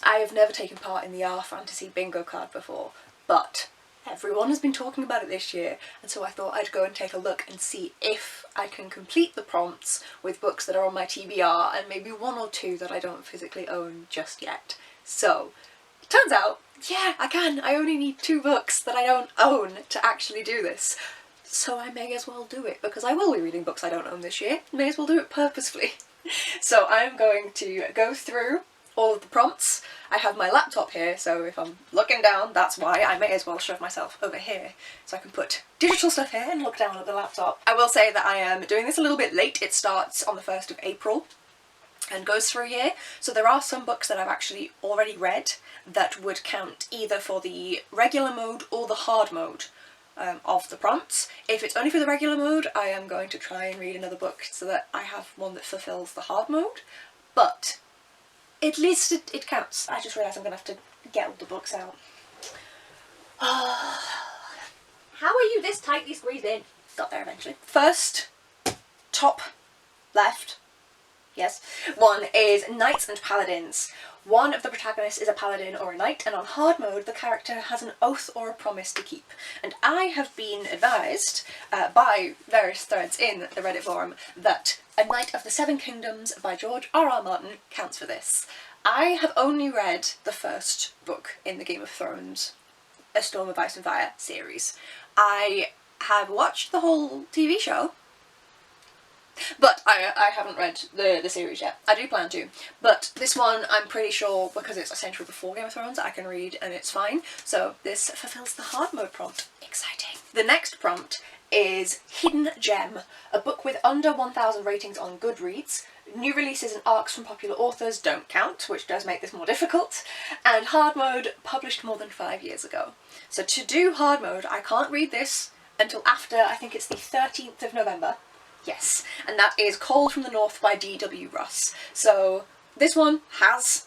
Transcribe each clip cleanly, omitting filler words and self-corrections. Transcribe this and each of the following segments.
I have never taken part in the R Fantasy bingo card before, but everyone has been talking about it this year, and so I thought I'd go and take a look and see if I can complete the prompts with books that are on my TBR and maybe one or two that I don't physically own just yet. So, turns out, yeah, I can. I only need 2 books that I don't own to actually do this. So I may as well do it, because I will be reading books I don't own this year. May as well do it purposefully. So I'm going to go through all of the prompts. I have my laptop here, so if I'm looking down, that's why. I may as well shove myself over here so I can put digital stuff here and look down at the laptop. I will say that I am doing this a little bit late. It starts on the 1st of April and goes through a year, so there are some books that I've actually already read that would count either for the regular mode or the hard mode of the prompts. If it's only for the regular mode, I am going to try and read another book so that I have one that fulfills the hard mode, but at least it counts. I just realised I'm going to have to get all the books out. How are you this tightly squeezed in? Got there eventually. First, top left, yes, one is Knights and Paladins. One of the protagonists is a paladin or a knight, and on hard mode the character has an oath or a promise to keep. And I have been advised by various threads in the Reddit forum that A Knight of the Seven Kingdoms by George R.R. Martin counts for this. I have only read the first book in the Game of Thrones, A Storm of Ice and Fire series. I have watched the whole TV show, but I haven't read the series yet. I do plan to, but this one I'm pretty sure, because it's a century before Game of Thrones, I can read and it's fine. So this fulfills the hard mode prompt. Exciting. The next prompt is Hidden Gem, a book with under 1,000 ratings on Goodreads. New releases and arcs from popular authors don't count, which does make this more difficult, and hard mode published more than 5 years ago. So to do hard mode, I can't read this until after, I think it's the 13th of November. Yes, and that is Cold from the North by D.W. Russ. So this one has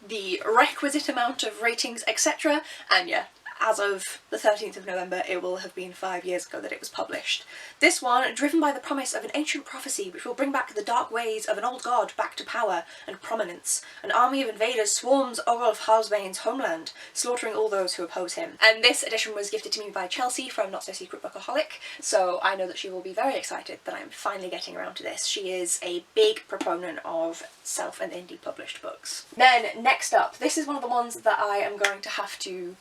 the requisite amount of ratings, etc. And yeah, as of the 13th of November, it will have been 5 years ago that it was published. This one, driven by the promise of an ancient prophecy which will bring back the dark ways of an old god back to power and prominence. An army of invaders swarms Ogulf Halsbane's homeland, slaughtering all those who oppose him. And this edition was gifted to me by Chelsea from Not So Secret Bookaholic, so I know that she will be very excited that I'm finally getting around to this. She is a big proponent of self and indie published books. Then, next up, this is one of the ones that I am going to have to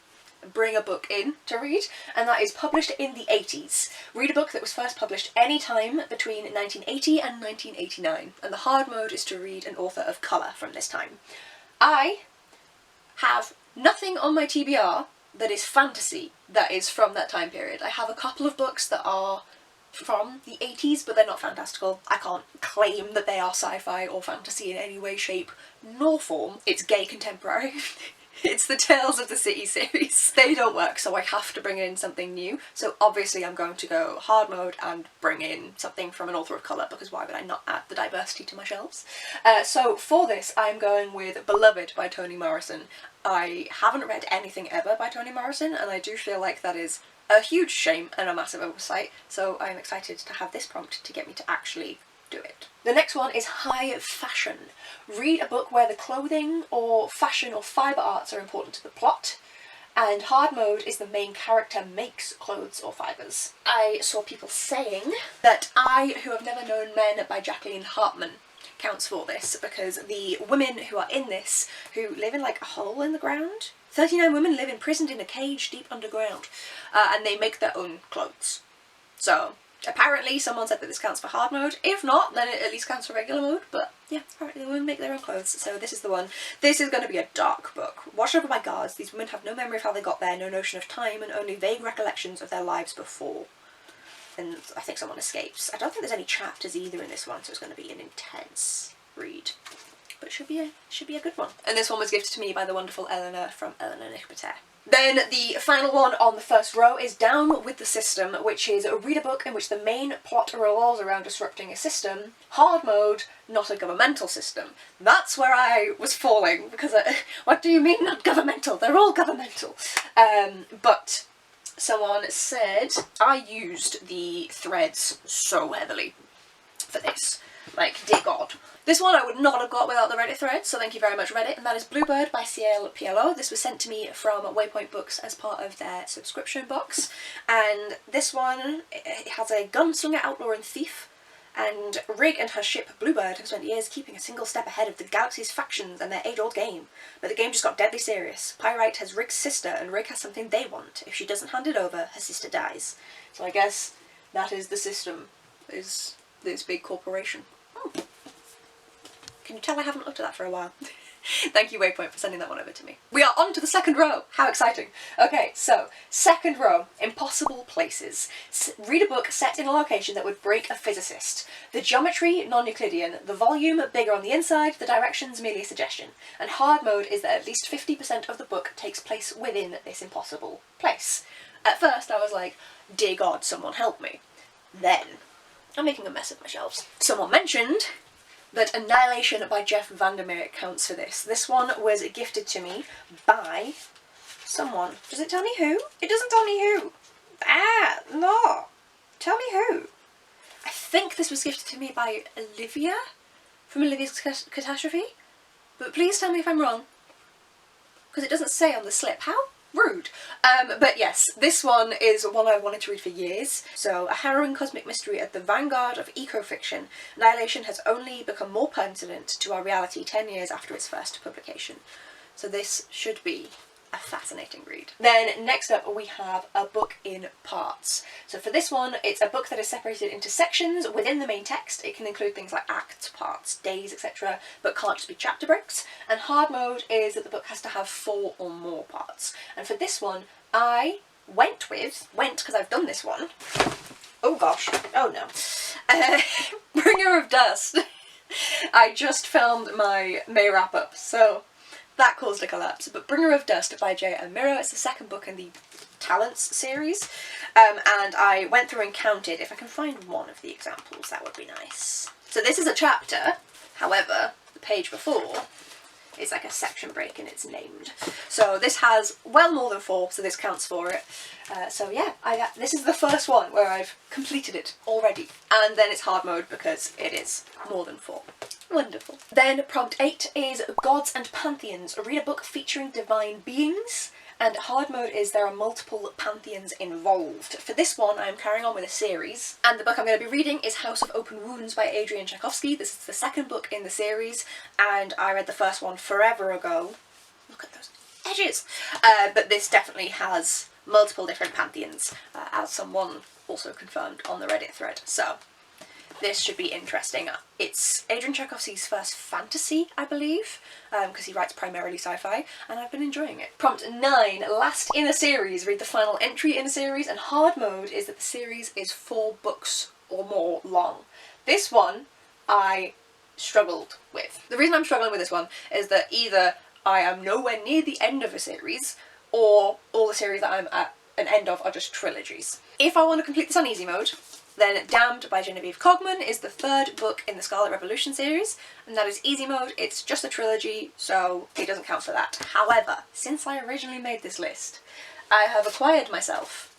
bring a book in to read, and that is published in the 80s. Read a book that was first published any time between 1980 and 1989, and the hard mode is to read an author of colour from this time. I have nothing on my TBR that is fantasy that is from that time period. I have a couple of books that are from the 80s, but they're not fantastical. I can't claim that they are sci-fi or fantasy in any way, shape, nor form. It's gay contemporary. It's the Tales of the City series. They don't work, so I have to bring in something new. So obviously I'm going to go hard mode and bring in something from an author of colour, because why would I not add the diversity to my shelves? So for this I'm going with Beloved by Toni Morrison. I haven't read anything ever by Toni Morrison, and I do feel like that is a huge shame and a massive oversight, so I'm excited to have this prompt to get me to actually do it. The next one is High Fashion. Read a book where the clothing or fashion or fibre arts are important to the plot, and hard mode is the main character makes clothes or fibres. I saw people saying that I, Who Have Never Known Men by Jacqueline Harpman counts for this, because the women who are in this, who live in like a hole in the ground, 39 women live imprisoned in a cage deep underground, and they make their own clothes. So apparently someone said that this counts for hard mode. If not, then it at least counts for regular mode, but yeah, apparently the women make their own clothes, so this is the one. This is going to be a dark book. Watched over by guards, these women have no memory of how they got there, no notion of time, and only vague recollections of their lives before. And I think someone escapes. I don't think there's any chapters either in this one, so it's going to be an intense read. But it should be a good one. And this one was gifted to me by the wonderful Eleanor from Eleanor Nicketer. Then the final one on the first row is Down with the System, which is read a book in which the main plot revolves around disrupting a system. Hard mode, not a governmental system. That's where I was falling, because what do you mean not governmental? They're all governmental. But someone said I used the threads so heavily for this. Like, dear God. This one I would not have got without the Reddit thread, so thank you very much, Reddit, and that is Bluebird by Ciel Pierlot. This was sent to me from Waypoint Books as part of their subscription box, and this one, it has a gunslinger, outlaw and thief, and Rig and her ship Bluebird have spent years keeping a single step ahead of the galaxy's factions and their age-old game. But the game just got deadly serious. Pyrite has Rig's sister, and Rig has something they want. If she doesn't hand it over, her sister dies. So I guess that is the system, is this big corporation. Oh. Can you tell I haven't looked at that for a while? Thank you, Waypoint, for sending that one over to me. We are on to the second row! How exciting! Okay, so, second row, impossible places. Read a book set in a location that would break a physicist. The geometry, non-Euclidean, the volume, bigger on the inside, the directions, merely a suggestion. And hard mode is that at least 50% of the book takes place within this impossible place. At first I was like, dear God, someone help me. Then, I'm making a mess of my shelves. Someone mentioned that Annihilation by Jeff VanderMeet counts for this. This one was gifted to me by someone. Does it tell me who? It doesn't tell me who. Ah, no. Tell me who. I think this was gifted to me by Olivia from Olivia's Catastrophe. But please tell me if I'm wrong. Because it doesn't say on the slip. How rude. But yes, this one is one I've wanted to read for years. So, a harrowing cosmic mystery at the vanguard of eco-fiction, Annihilation has only become more pertinent to our reality 10 years after its first publication. So this should be a fascinating read. Then next up we have a book in parts. So for this one, it's a book that is separated into sections within the main text. It can include things like acts, parts, days, etc., but can't just be chapter breaks. And hard mode is that the book has to have 4 or more parts. And for this one, I went because I've done this one. Oh gosh, oh no. Bringer of Dust. I just filmed my May wrap-up, so that caused a collapse. But Bringer of Dust by Adjei and Miro, it's the second book in the Talents series, and I went through and counted. If I can find one of the examples, that would be nice. So this is a chapter, however, the page before is like a section break and it's named. So this has well more than 4, so this counts for it. So yeah, this is the first one where I've completed it already. And then it's hard mode because it is more than 4. Wonderful. Then prompt 8 is Gods and Pantheons. Read a book featuring divine beings. And hard mode is there are multiple pantheons involved. For this one, I'm carrying on with a series. And the book I'm going to be reading is House of Open Wounds by Adrian Tchaikovsky. This is the second book in the series. And I read the first one forever ago. Look at those edges! But this definitely has multiple different pantheons, as someone also confirmed on the Reddit thread. So this should be interesting. It's Adrian Tchaikovsky's first fantasy, I believe, because he writes primarily sci-fi, and I've been enjoying it. Prompt 9, last in a series. Read the final entry in a series, and hard mode is that the series is 4 books or more long. This one I struggled with. The reason I'm struggling with this one is that either I am nowhere near the end of a series, or all the series that I'm at an end of are just trilogies. If I want to complete this on easy mode, then Damned by Genevieve Cogman is the 3rd book in the Scarlet Revolution series, and that is easy mode. It's just a trilogy, so it doesn't count for that. However, since I originally made this list, I have acquired myself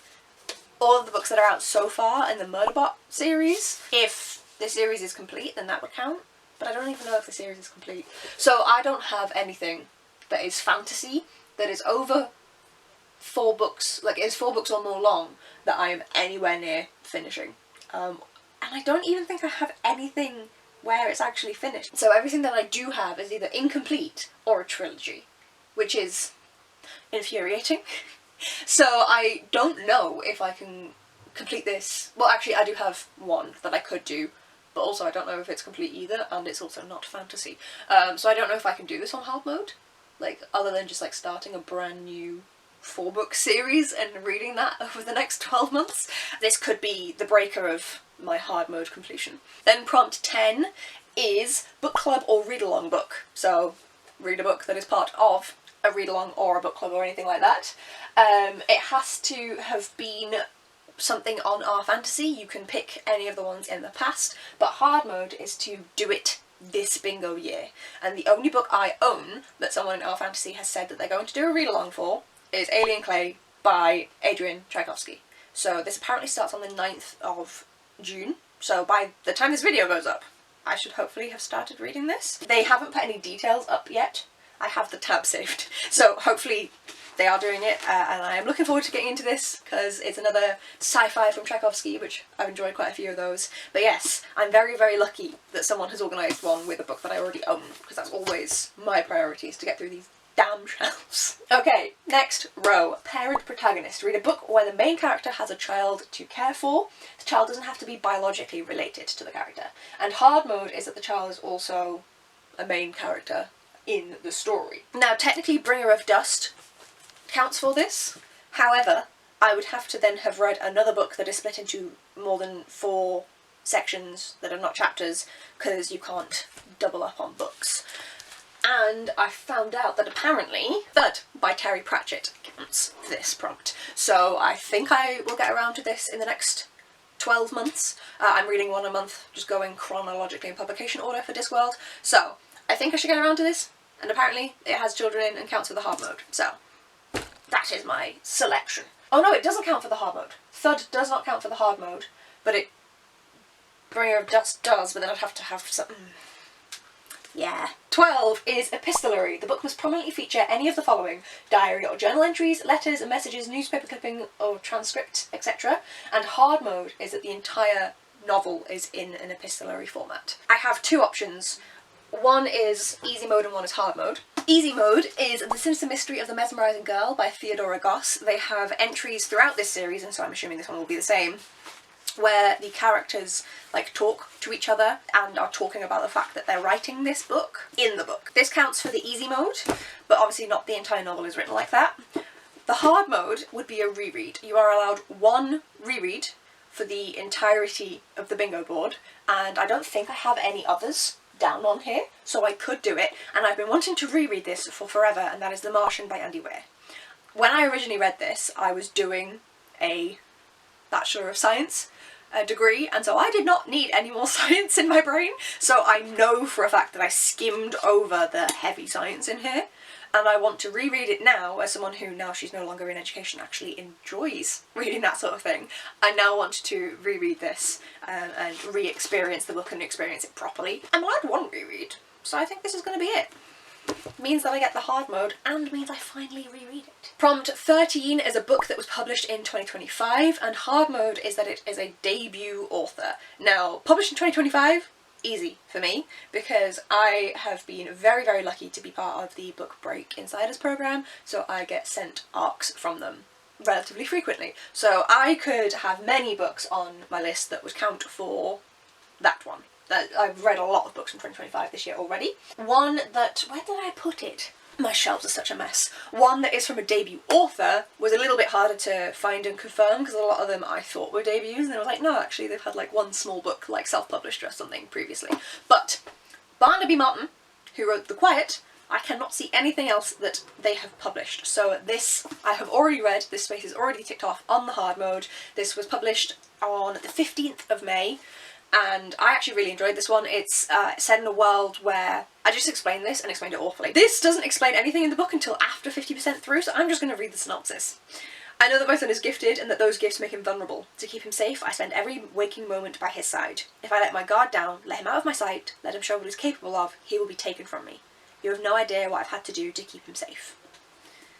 all of the books that are out so far in the Murderbot series. If the series is complete, then that would count, but I don't even know if the series is complete. So I don't have anything that is fantasy, that is over 4 books, like is 4 books or more long, that I am anywhere near finishing. And I don't even think I have anything where it's actually finished. So everything that I do have is either incomplete or a trilogy, which is infuriating. So I don't know if I can complete this. Well, actually I do have one that I could do, but also I don't know if it's complete either, and it's also not fantasy. So I don't know if I can do this on hard mode, like other than just like starting a brand new 4-book series and reading that over the next 12 months. This could be the breaker of my hard mode completion. Then prompt 10 is book club or read-along book. So read a book that is part of a read-along or a book club or anything like that. It has to have been something on our fantasy. You can pick any of the ones in the past, but hard mode is to do it this bingo year. And the only book I own that someone in our fantasy has said that they're going to do a read-along for is Alien Clay by Adrian Tchaikovsky. So this apparently starts on the 9th of June, so by the time this video goes up, I should hopefully have started reading this. They haven't put any details up yet. I have the tab saved, so hopefully they are doing it, and I am looking forward to getting into this because it's another sci-fi from Tchaikovsky, which I've enjoyed quite a few of those. But yes, I'm very, very lucky that someone has organised one with a book that I already own, because that's always my priority, is to get through these damn shelves. Okay, next row. Parent protagonist. Read a book where the main character has a child to care for. The child doesn't have to be biologically related to the character. And hard mode is that the child is also a main character in the story. Now, technically Bringer of Dust counts for this. However, I would have to then have read another book that is split into more than 4 sections that are not chapters, because you can't double up on books. And I found out that apparently Thud by Terry Pratchett counts this prompt. So I think I will get around to this in the next 12 months. I'm reading one a month, just going chronologically in publication order for Discworld. So I think I should get around to this, and apparently it has children in and counts for the hard mode. So that is my selection. Oh no, it doesn't count for the hard mode. Thud does not count for the hard mode, but it Bringer of Dust does, but then I'd have to have some... Yeah. 12 is epistolary. The book must prominently feature any of the following: diary or journal entries, letters, messages, newspaper clipping or transcript, etc. And hard mode is that the entire novel is in an epistolary format. I have 2 options. One is easy mode and one is hard mode. Easy mode is The Sinister Mystery of the Mesmerizing Girl by Theodora Goss. They have entries throughout this series, and so I'm assuming this one will be the same, where the characters like talk to each other and are talking about the fact that they're writing this book in the book. This counts for the easy mode, but obviously not the entire novel is written like that. The hard mode would be a reread. You are allowed 1 reread for the entirety of the bingo board, and I don't think I have any others down on here, so I could do it, and I've been wanting to reread this for forever, and that is The Martian by Weir. When I originally read this, I was doing a Bachelor of Science degree, and so I did not need any more science in my brain, so I know for a fact that I skimmed over the heavy science in here, and I want to reread it now as someone who, now she's no longer in education, actually enjoys reading that sort of thing. I now want to reread this and re-experience the book and experience it properly. I'm allowed 1 reread, so I think this is going to be it. Means that I get the hard mode, and means I finally reread it. Prompt 13 is a book that was published in 2025, and hard mode is that it is a debut author. Now, published in 2025, easy for me, because I have been very, very lucky to be part of the Book Break Insiders program, so I get sent arcs from them relatively frequently. So I could have many books on my list that would count for that one. I've read a lot of books from 2025 this year already. One that, where did I put it? My shelves are such a mess. One that is from a debut author was a little bit harder to find and confirm, because a lot of them I thought were debuts, and I was like, no, actually they've had like 1 small book, like self-published or something previously. But Barnaby Martin, who wrote The Quiet, I cannot see anything else that they have published. So this I have already read, this space is already ticked off on the hard mode. This was published on the 15th of May. And I actually really enjoyed this one. It's set in a world where... I just explained this and explained it awfully. This doesn't explain anything in the book until after 50% through, so I'm just going to read the synopsis. I know that my son is gifted and that those gifts make him vulnerable. To keep him safe, I spend every waking moment by his side. If I let my guard down, let him out of my sight, let him show what he's capable of, he will be taken from me. You have no idea what I've had to do to keep him safe.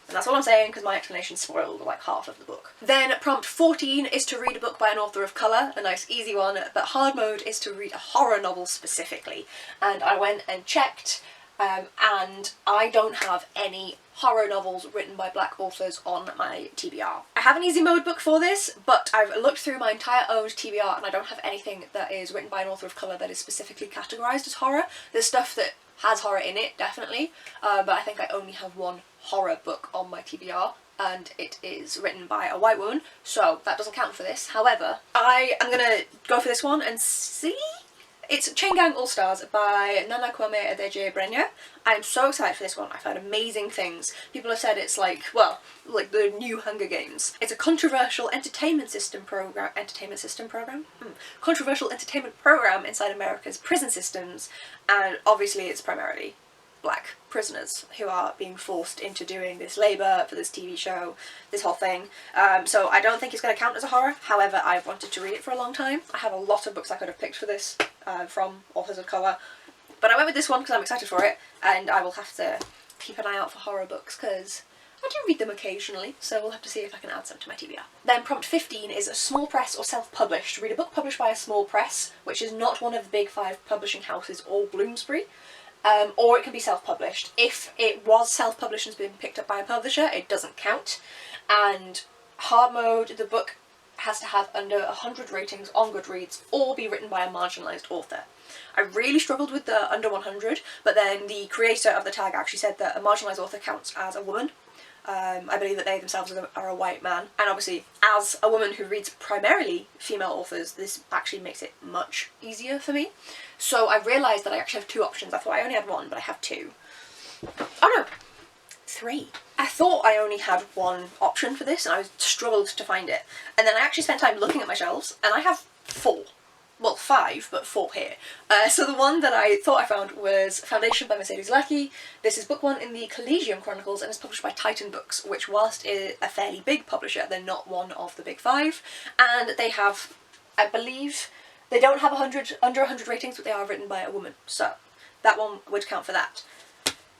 And that's all I'm saying, because my explanation spoiled like half of the book. Then prompt 14 is to read a book by an author of colour, a nice easy one, but hard mode is to read a horror novel specifically. And I went and checked, and I don't have any horror novels written by black authors on my TBR. I have an easy mode book for this, but I've looked through my entire owned TBR and I don't have anything that is written by an author of colour that is specifically categorised as horror. There's stuff that has horror in it, definitely, but I think I only have 1 horror book on my TBR, and it is written by a white woman, so that doesn't count for this. However, I am gonna go for this one and see. It's Chain Gang All Stars by Kwame and Adjei-Brenyah. I'm so excited for this one. I've heard amazing things. People have said it's like, well, like the new Hunger Games. It's a controversial entertainment system program. Controversial entertainment program inside America's prison systems, and obviously it's primarily black prisoners who are being forced into doing this labour for this TV show, this whole thing. So I don't think it's going to count as a horror. However, I've wanted to read it for a long time. I have a lot of books I could have picked for this from authors of colour, but I went with this one because I'm excited for it, and I will have to keep an eye out for horror books because I do read them occasionally, so we'll have to see if I can add some to my TBR. Then prompt 15 is a small press or self-published. Read a book published by a small press, which is not one of the big 5 publishing houses or Bloomsbury, or it can be self-published. If it was self-published and has been picked up by a publisher, it doesn't count. And hard mode, the book has to have under 100 ratings on Goodreads or be written by a marginalised author. I really struggled with the under 100, but then the creator of the tag actually said that a marginalised author counts as a woman. I believe that they themselves are a white man, and obviously as a woman who reads primarily female authors, this actually makes it much easier for me. So I realised that I actually have 2 options. I thought I only had 1, but I have 2. Oh no, 3. I thought I only had 1 option for this and I struggled to find it. And then I actually spent time looking at my shelves and I have 4. Well, 5, but 4 here. So the one that I thought I found was Foundation by Mercedes Lackey. This is book 1 in the Collegium Chronicles and it's published by Titan Books, which whilst is a fairly big publisher, they're not one of the big 5. And they have, I believe, they don't have under 100 ratings, but they are written by a woman. So that one would count for that.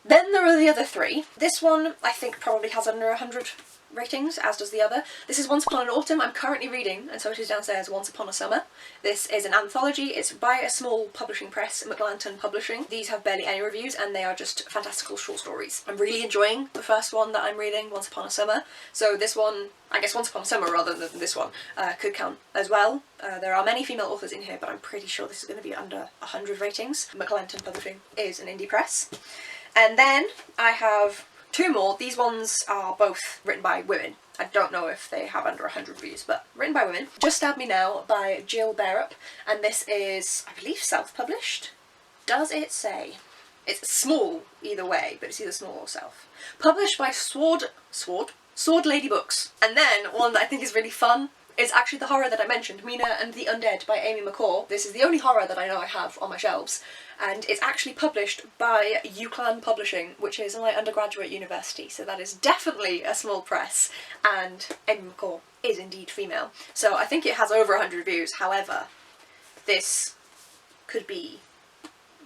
Then there are the other 3. This one I think probably has under 100 ratings, as does the other. This is Once Upon an Autumn. I'm currently reading, and so it is downstairs, Once Upon a Summer. This is an anthology. It's by a small publishing press, McLanton Publishing. These have barely any reviews and they are just fantastical short stories. I'm really enjoying the first one that I'm reading, Once Upon a Summer. So this one, I guess Once Upon a Summer rather than this one, could count as well. There are many female authors in here, but I'm pretty sure this is going to be under 100 ratings. McLanton Publishing is an indie press. And then I have 2 more. These ones are both written by women. I don't know if they have under 100 reviews, but written by women. Just Stab Me Now by Jill Bearup, and this is, I believe, self-published. Does it say? It's small either way, but it's either small or self. Published by Sword Lady Books. And then one that I think is really fun is actually the horror that I mentioned, Mina and the Undead by Amy McCall. This is the only horror that I know I have on my shelves, and it's actually published by UCLan Publishing, which is my undergraduate university, so that is definitely a small press, and Amy McCall is indeed female. So I think it has over 100 reviews, however, this could be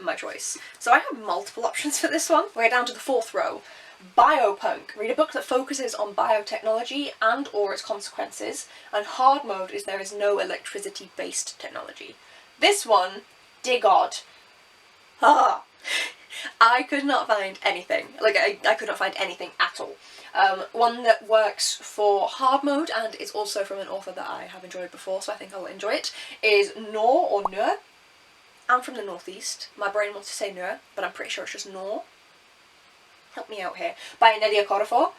my choice. So I have multiple options for this one. We're down to the 4th row. Biopunk. Read a book that focuses on biotechnology and or its consequences, and hard mode is there is no electricity based technology. This one, dear God, I could not find anything. Like I could not find anything at all. One that works for hard mode and is also from an author that I have enjoyed before, so I think I will enjoy it, is Nor or Nur. I'm from the northeast. My brain wants to say Nur, but I'm pretty sure it's just Nor. Help me out here. By Nnedi Okorafor.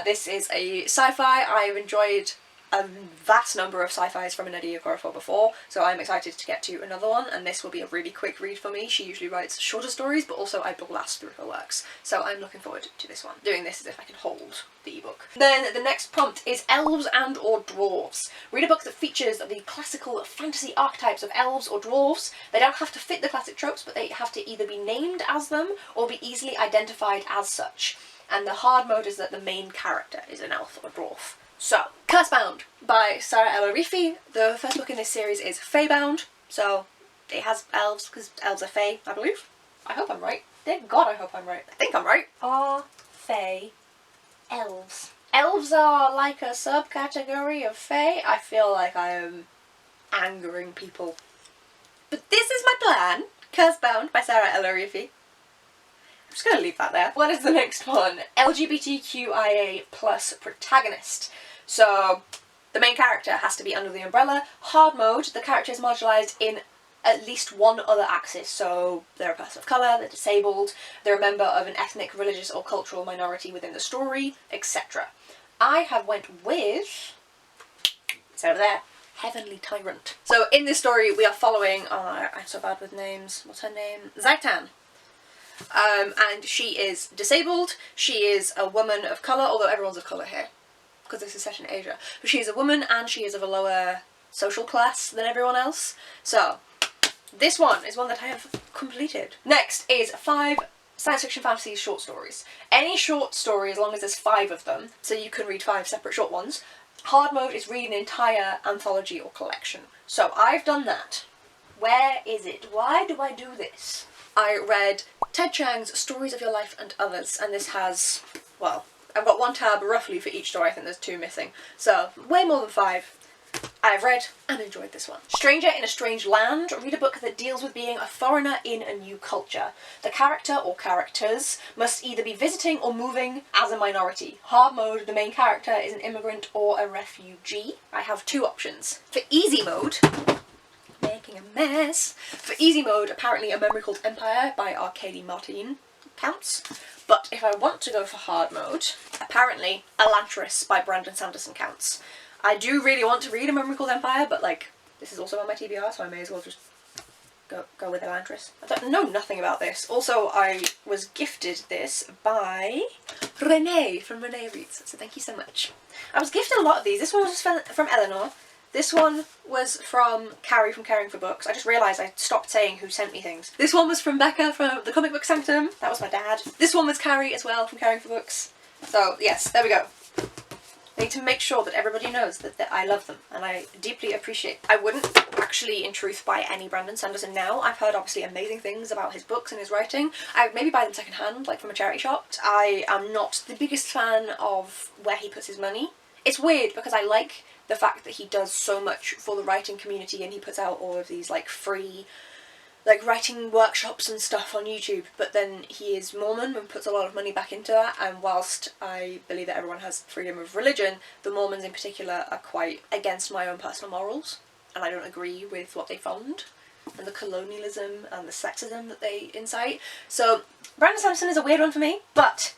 This is a sci-fi. I've enjoyed a vast number of sci-fis from Nnedi Okorafor before, so I'm excited to get to another one, and this will be a really quick read for me. She usually writes shorter stories, but also I blast through her works, so I'm looking forward to this one. Doing this as if I can hold the ebook. Then the next prompt is Elves and or Dwarves. Read a book that features the classical fantasy archetypes of elves or dwarves. They don't have to fit the classic tropes, but they have to either be named as them or be easily identified as such. And the hard mode is that the main character is an elf or dwarf. So, Cursebound by Sarah El-Arifi. The first book in this series is Feybound, so it has elves, because elves are fey, I believe. I hope I'm right. Dear God, I hope I'm right. I think I'm right. Are fey elves? Elves are like a subcategory of fey. I feel like I am angering people. But this is my plan. Cursebound by Sarah El-Arifi. I'm just going to leave that there. What is the next one? LGBTQIA plus Protagonist. So, the main character has to be under the umbrella. Hard mode, the character is marginalised in at least one other axis. So, they're a person of colour, they're disabled, they're a member of an ethnic, religious or cultural minority within the story, etc. I have went with, it's over there, Heavenly Tyrant. So, in this story we are following, I'm so bad with names, what's her name? Zaitan. And she is disabled, she is a woman of colour, although everyone's of colour here, because this is set in Asia. But she is a woman and she is of a lower social class than everyone else. So, this one is one that I have completed. Next is 5 science fiction, fantasy, short stories. Any short story, as long as there's 5 of them, so you can read 5 separate short ones. Hard mode is read an entire anthology or collection. So I've done that. Where is it? Why do I do this? I read Ted Chiang's Stories of Your Life and Others, and this has, well, I've got 1 tab roughly for each story. I think there's 2 missing. So way more than 5. I've read and enjoyed this one. Stranger in a Strange Land. Read a book that deals with being a foreigner in a new culture. The character or characters must either be visiting or moving as a minority. Hard mode, the main character is an immigrant or a refugee. I have 2 options. For easy mode, making a mess. For easy mode, apparently A Memory Called Empire by Arkady Martin counts. But if I want to go for hard mode, apparently Elantris by Brandon Sanderson counts. I do really want to read A Memory Called Empire, but like, this is also on my TBR, so I may as well just go with Elantris. I don't know nothing about this. Also, I was gifted this by Renee from Renee Reads, so thank you so much. I was gifted a lot of these. This one was from Eleanor. This one was from Carrie from Caring for Books. I just realised I stopped saying who sent me things. This one was from Becca from the Comic Book Sanctum. That was my dad. This one was Carrie as well from Caring for Books. So yes, there we go. I need to make sure that everybody knows that I love them and I deeply appreciate. I wouldn't actually in truth buy any Brandon Sanderson now. I've heard obviously amazing things about his books and his writing. I would maybe buy them second hand, like from a charity shop. I am not the biggest fan of where he puts his money. It's weird because I like the fact that he does so much for the writing community and he puts out all of these like free like writing workshops and stuff on YouTube, but then he is Mormon and puts a lot of money back into that, and whilst I believe that everyone has freedom of religion, the Mormons in particular are quite against my own personal morals, and I don't agree with what they fund, and the colonialism and the sexism that they incite. So Brandon Sanderson is a weird one for me, but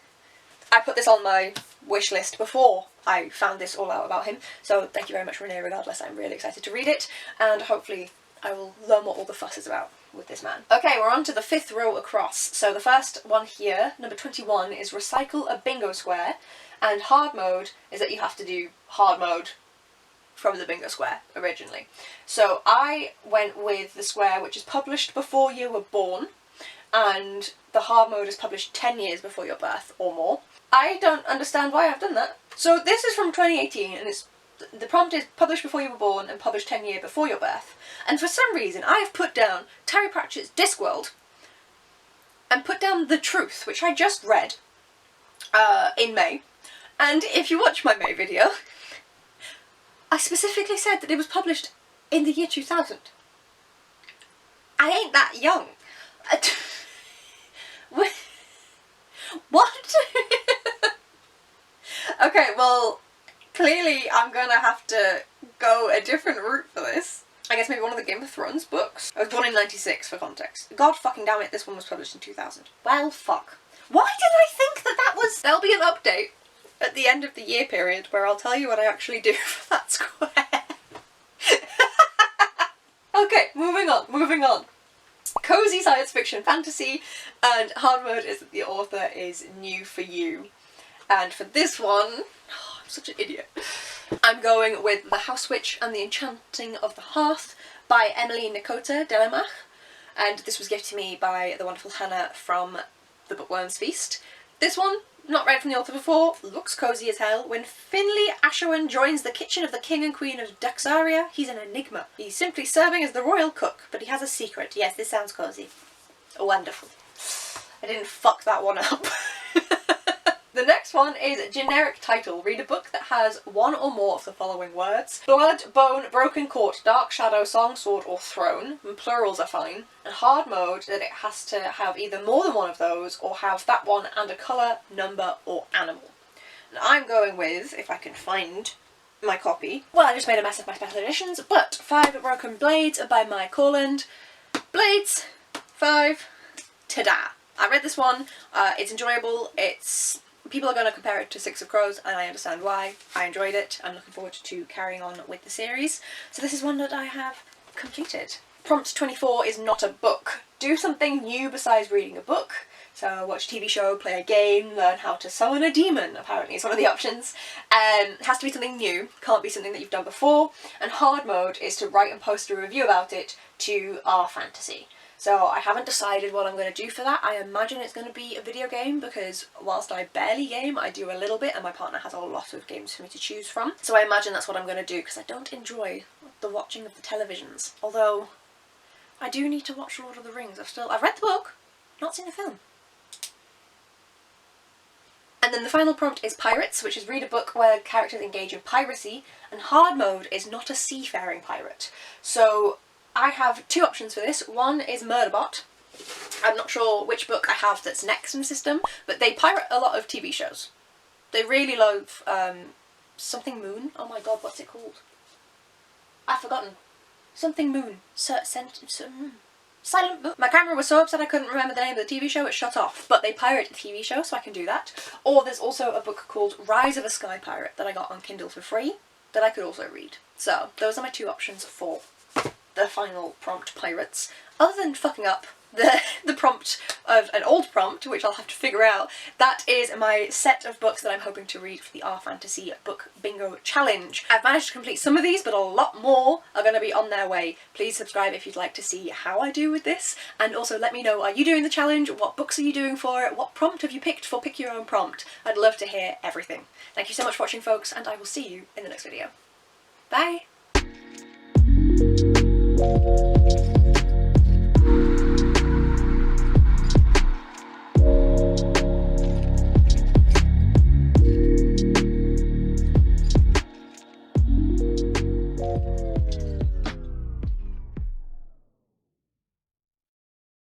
I put this on my wish list before I found this all out about him, so thank you very much Renee regardless. I'm really excited to read it, and hopefully I will learn what all the fuss is about with this man. Okay, we're on to the 5th row across. So the first one here, number 21, is Recycle a Bingo Square, and hard mode is that you have to do hard mode from the bingo square originally. So I went with the square which is published before you were born, and the hard mode is published 10 years before your birth or more. I don't understand why I've done that. So this is from 2018 and the prompt is published before you were born and published 10 years before your birth. And for some reason I have put down Terry Pratchett's Discworld and put down The Truth, which I just read in May. And if you watch my May video, I specifically said that it was published in the year 2000. I ain't that young. What? Okay, well, clearly I'm gonna have to go a different route for this. I guess maybe one of the Game of Thrones books. I was born in 96 for context. God fucking damn it, this one was published in 2000. Well, fuck. Why did I think that was... There'll be an update at the end of the year period where I'll tell you what I actually do for that square. Okay, moving on. Cozy science fiction fantasy, and hard mode is that the author is new for you. And for this one, oh, I'm such an idiot. I'm going with The House Witch and the Enchanting of the Hearth by Emily Nakota Delamach, and this was gifted to me by the wonderful Hannah from The Bookworm's Feast. This one, not read from the author before, looks cozy as hell. When Finley Ashewan joins the kitchen of the king and queen of Duxaria, he's an enigma. He's simply serving as the royal cook, but he has a secret. Yes, this sounds cozy. Wonderful. I didn't fuck that one up. The next one is generic title. Read a book that has one or more of the following words: blood, bone, broken court, dark shadow, song, sword, or throne. And plurals are fine. And hard mode that it has to have either more than one of those or have that one and a colour, number, or animal. And I'm going with, if I can find my copy, well, I just made a mess of my special editions, but 5 Broken Blades by Mike Corland. Blades, 5, ta-da. I read this one, it's enjoyable, people are going to compare it to Six of Crows, and I understand why. I enjoyed it. I'm looking forward to carrying on with the series. So this is one that I have completed. Prompt 24 is not a book. Do something new besides reading a book. So watch a TV show, play a game, learn how to summon a demon, apparently is one of the options. It has to be something new, can't be something that you've done before. And hard mode is to write and post a review about it to our fantasy. So I haven't decided what I'm going to do for that. I imagine it's going to be a video game because whilst I barely game, I do a little bit and my partner has a lot of games for me to choose from. So I imagine that's what I'm going to do because I don't enjoy the watching of the televisions. Although I do need to watch Lord of the Rings. I've read the book, not seen the film. And then the final prompt is Pirates, which is read a book where characters engage in piracy, and hard mode is not a seafaring pirate. So I have two options for this. One is Murderbot. I'm not sure which book I have that's next in the system, but they pirate a lot of TV shows. They really love something Moon. Oh my god, what's it called? I've forgotten. Something Moon. Silent Moon. My camera was so upset I couldn't remember the name of the TV show, it shut off. But they pirate the TV show, so I can do that. Or there's also a book called Rise of a Sky Pirate that I got on Kindle for free that I could also read. So those are my two options for the final prompt, Pirates. Other than fucking up the prompt of an old prompt, which I'll have to figure out, that is my set of books that I'm hoping to read for the R Fantasy Book Bingo Challenge. I've managed to complete some of these, but a lot more are going to be on their way. Please subscribe if you'd like to see how I do with this, and also let me know, are you doing the challenge? What books are you doing for it? What prompt have you picked for Pick Your Own Prompt? I'd love to hear everything. Thank you so much for watching, folks, and I will see you in the next video. Bye!